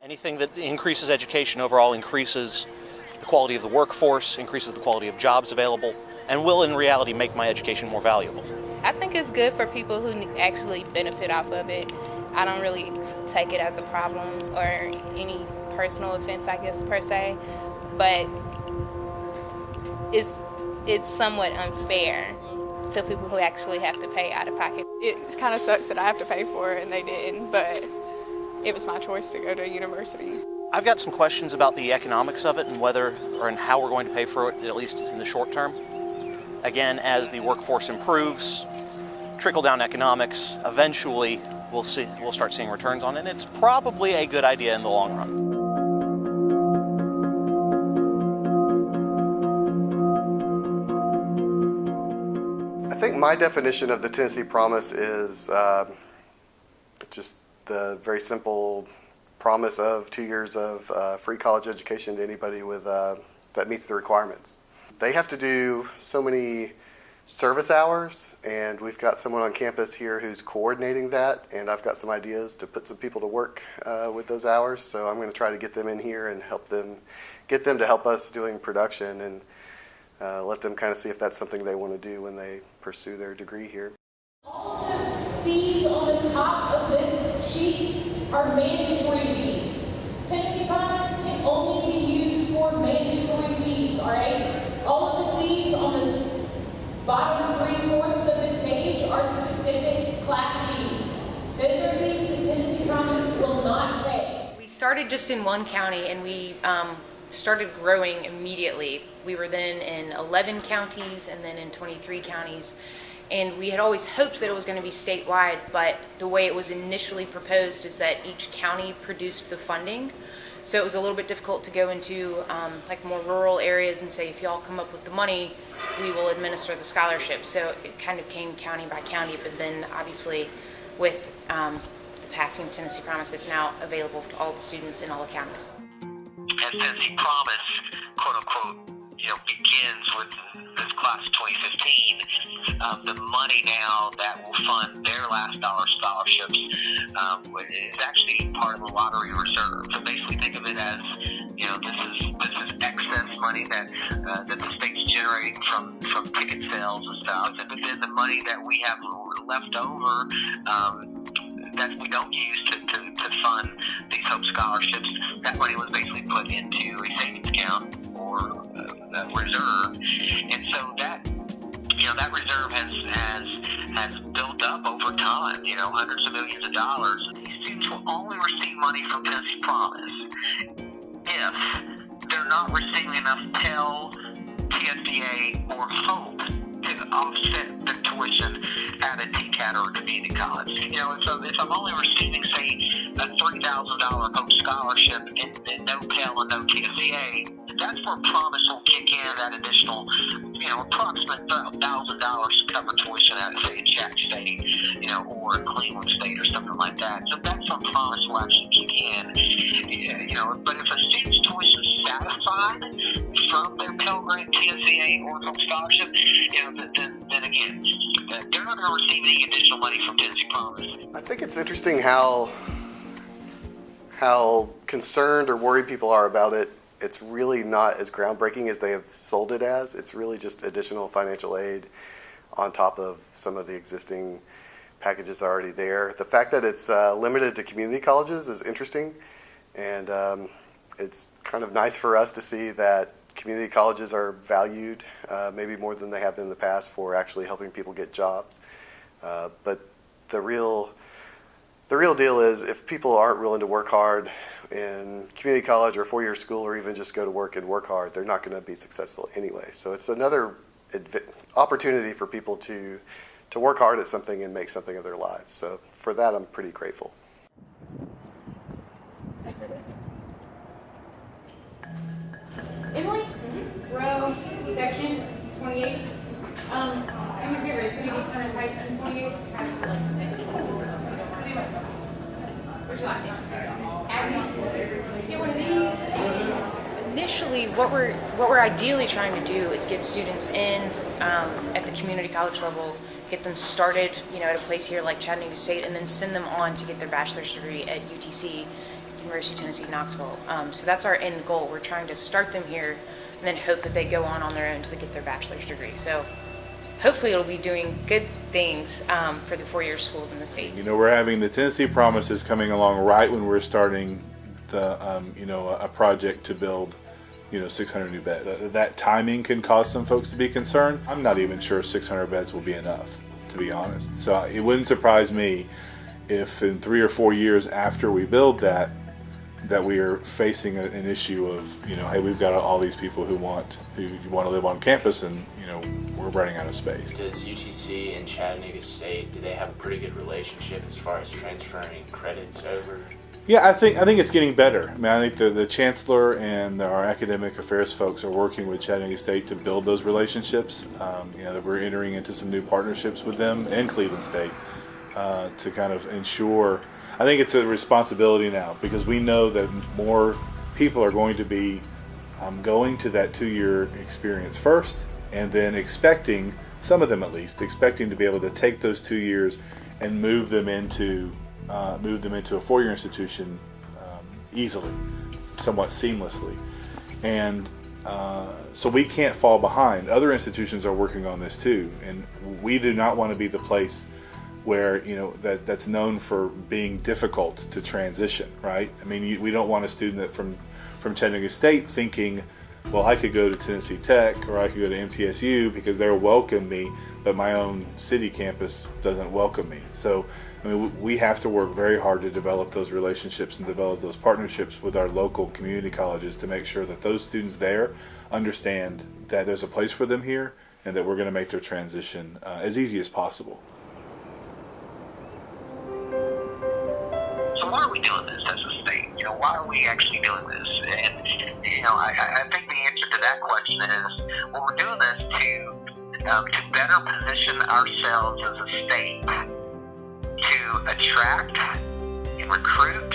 Anything that increases education overall increases the quality of the workforce, increases the quality of jobs available, and will in reality make my education more valuable. I think it's good for people who actually benefit off of it. I don't really take it as a problem or any personal offense, I guess, per se, but it's somewhat unfair to people who actually have to pay out of pocket. It kind of sucks that I have to pay for it and they didn't, but it was my choice to go to university. I've got some questions about the economics of it and whether or and how we're going to pay for it, at least in the short term. Again, as the workforce improves, trickle-down economics, eventually we'll start seeing returns on it. And it's probably a good idea in the long run. I think my definition of the Tennessee Promise is just the very simple promise of 2 years of free college education to anybody with that meets the requirements. They have to do so many service hours, and we've got someone on campus here who's coordinating that, and I've got some ideas to put some people to work with those hours, so I'm going to try to get them in here and get them to help us doing production and let them kind of see if that's something they want to do when they pursue their degree here. All the fees on the top of this sheet are mandatory fees. Tennessee Promise can only be used for mandatory fees, all right? All of the fees on the bottom 3/4 of this page are specific class fees. Those are fees that Tennessee Promise will not pay. We started just in one county and we started growing immediately. We were then in 11 counties and then in 23 counties. And we had always hoped that it was going to be statewide, but the way it was initially proposed is that each county produced the funding. So it was a little bit difficult to go into like more rural areas and say, if y'all come up with the money, we will administer the scholarship. So it kind of came county by county, but then obviously with the passing of Tennessee Promise, it's now available to all the students in all the counties. As Tennessee Promise, quote unquote, begins with this class of 2015, the money now that will fund their last dollar scholarships is actually part of the lottery reserve. So basically think of it as, this is excess money that the state's generating from ticket sales and stuff. And then the money that we have left over that we don't use to fund these Hope scholarships, that money was basically put into a savings account or a reserve, and so that reserve has built up over time, hundreds of millions of dollars. These students will only receive money from Tennessee Promise if they're not receiving enough Pell, TSDA, or Hope to offset the tuition at a TCAT or a community college. If I'm only receiving, say, a $3,000 Hope scholarship and no Pell and no TSDA, that's where Promise will kick in that additional, approximate $1,000 to cover tuition at, say, a Chat State, or a Cleveland State or something like that. So that's where Promise will actually kick in. But if a student's tuition is satisfied from their Pell Grant, TSDA, or Hope scholarship, then again, they're not going to receive any additional money from Tennessee Promise. I think it's interesting how concerned or worried people are about it. It's really not as groundbreaking as they have sold it as. It's really just additional financial aid on top of some of the existing packages already there. The fact that it's limited to community colleges is interesting, and it's kind of nice for us to see that community colleges are valued maybe more than they have been in the past for actually helping people get jobs. But the real deal is if people aren't willing to work hard in community college or four-year school or even just go to work and work hard, they're not going to be successful anyway. So it's another opportunity for people to work hard at something and make something of their lives. So for that, I'm pretty grateful. Emily, row, section 28. Do me a favor, is going to get kind of type in 28. Try to select the next one. Where's your last name? Abby. Get one of these. And Initially, what we're ideally trying to do is get students in at the community college level, get them started, at a place here like Chattanooga State, and then send them on to get their bachelor's degree at UTC, University of Tennessee, Knoxville. So that's our end goal. We're trying to start them here and then hope that they go on their own until they get their bachelor's degree. So hopefully it'll be doing good things for the four-year schools in the state. You know, we're having the Tennessee Promises coming along right when we're starting the, a project to build, 600 new beds. That timing can cause some folks to be concerned. I'm not even sure 600 beds will be enough, to be honest. So it wouldn't surprise me if in 3 or 4 years after we build that we are facing an issue of, hey, we've got all these people who want to live on campus, and we're running out of space. Does UTC and Chattanooga State, do they have a pretty good relationship as far as transferring credits over? Yeah, I think it's getting better. I mean, I think the chancellor and our academic affairs folks are working with Chattanooga State to build those relationships. That we're entering into some new partnerships with them and Cleveland State to kind of ensure. I think it's a responsibility now, because we know that more people are going to be going to that 2-year experience first, and then expecting, some of them at least, expecting to be able to take those 2 years and move them into a 4-year institution easily, somewhat seamlessly. And so we can't fall behind. Other institutions are working on this too, and we do not want to be the place where that's known for being difficult to transition, right? I mean, we don't want a student that from Chattanooga State thinking, well, I could go to Tennessee Tech or I could go to MTSU because they'll welcome me, but my own city campus doesn't welcome me. So, I mean, we have to work very hard to develop those relationships and develop those partnerships with our local community colleges to make sure that those students there understand that there's a place for them here and that we're going to make their transition as easy as possible. So why are we doing this as a state? Why are we actually doing this? And, I think the answer to that question is, well, we're doing this to better position ourselves as a state to attract and recruit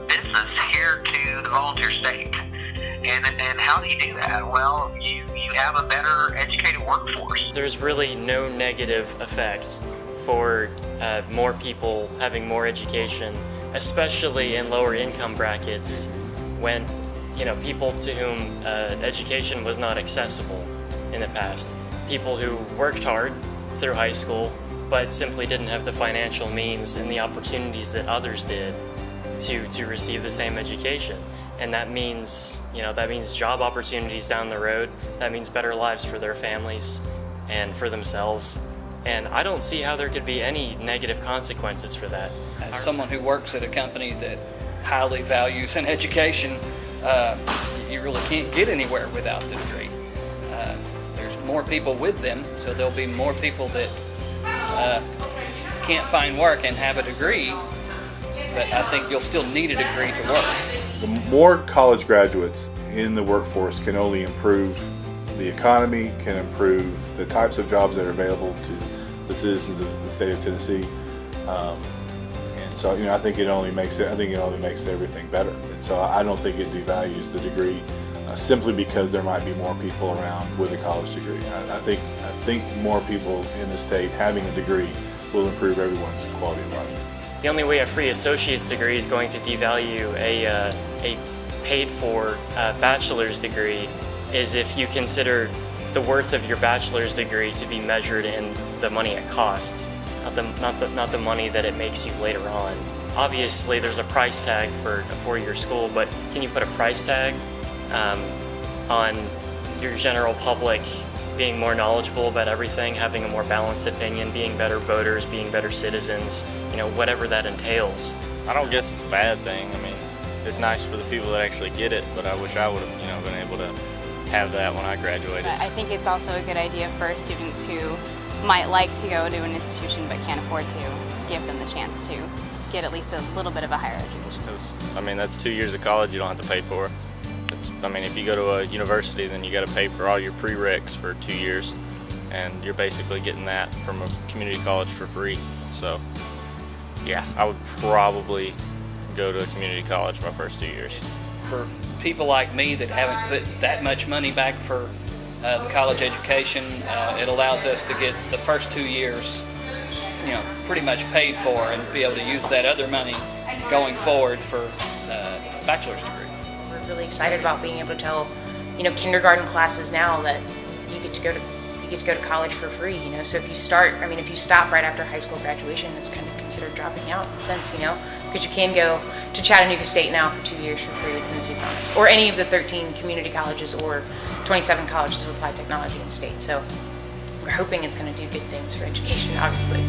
business here to the volunteer state. And how do you do that? Well, you have a better educated workforce. There's really no negative effect for more people having more education, especially in lower income brackets, when people to whom education was not accessible in the past. People who worked hard through high school but simply didn't have the financial means and the opportunities that others did to receive the same education. And that means job opportunities down the road. That means better lives for their families and for themselves. And I don't see how there could be any negative consequences for that. As someone who works at a company that highly values an education, you really can't get anywhere without the degree. There's more people with them, so there'll be more people that can't find work and have a degree, but I think you'll still need a degree to work. The more college graduates in the workforce can only improve the economy, can improve the types of jobs that are available to the citizens of the state of Tennessee, and so I think it only makes everything better. And so I don't think it devalues the degree simply because there might be more people around with a college degree. I think more people in the state having a degree will improve everyone's quality of life. The only way a free associate's degree is going to devalue a paid-for bachelor's degree is if you consider the worth of your bachelor's degree to be measured in the money it costs, not the money that it makes you later on. Obviously, there's a price tag for a four-year school, but can you put a price tag on your general public being more knowledgeable about everything, having a more balanced opinion, being better voters, being better citizens, whatever that entails? I don't guess it's a bad thing. I mean, it's nice for the people that actually get it, but I wish I would have, been able to have that when I graduated. I think it's also a good idea for students who might like to go to an institution but can't afford to, give them the chance to get at least a little bit of a higher education. That's 2 years of college you don't have to pay for. If you go to a university, then you got to pay for all your prereqs for 2 years, and you're basically getting that from a community college for free. So, yeah, I would probably go to a community college my first 2 years. For people like me that haven't put that much money back for the college education, it allows us to get the first 2 years, pretty much paid for, and be able to use that other money going forward for a bachelor's degree. We're really excited about being able to tell, kindergarten classes now that you get to go to college for free. So if you stop right after high school graduation, it's kind of considered dropping out in a sense, because you can go to Chattanooga State now for 2 years for free with Tennessee Promise, or any of the 13 community colleges or 27 colleges of applied technology in state. So we're hoping it's going to do good things for education, obviously.